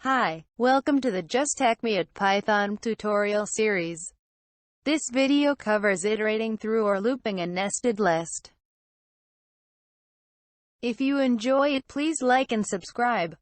Hi, welcome to the Just Tech Me at Python tutorial series. This video covers iterating through or looping a nested list. If you enjoy it, please like and subscribe.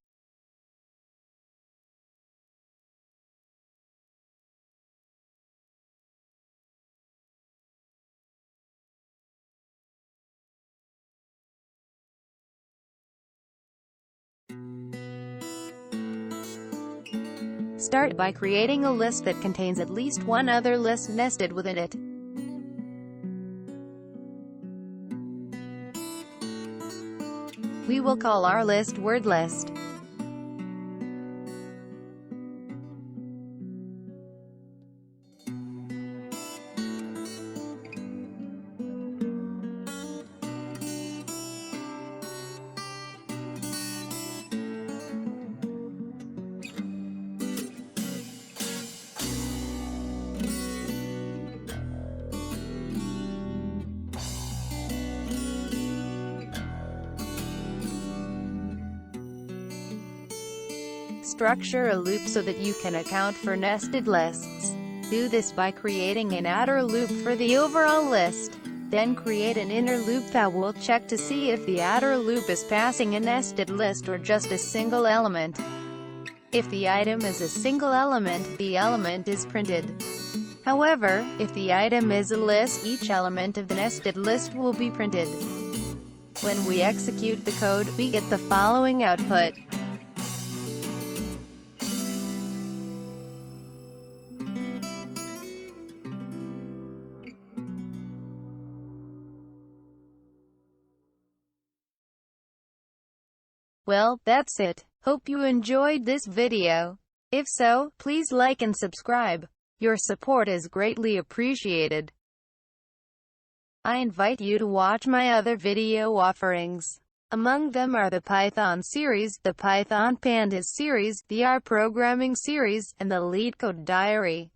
Start by creating a list that contains at least one other list nested within it. We will call our list word list. Structure a loop so that you can account for nested lists. Do this by creating an outer loop for the overall list. Then create an inner loop that will check to see if the outer loop is passing a nested list or just a single element. If the item is a single element, the element is printed. However, if the item is a list, each element of the nested list will be printed. When we execute the code, we get the following output. Well, that's it. Hope you enjoyed this video. If so, please like and subscribe. Your support is greatly appreciated. I invite you to watch my other video offerings. Among them are the Python series, the Python Pandas series, the R programming series, and the Leetcode diary.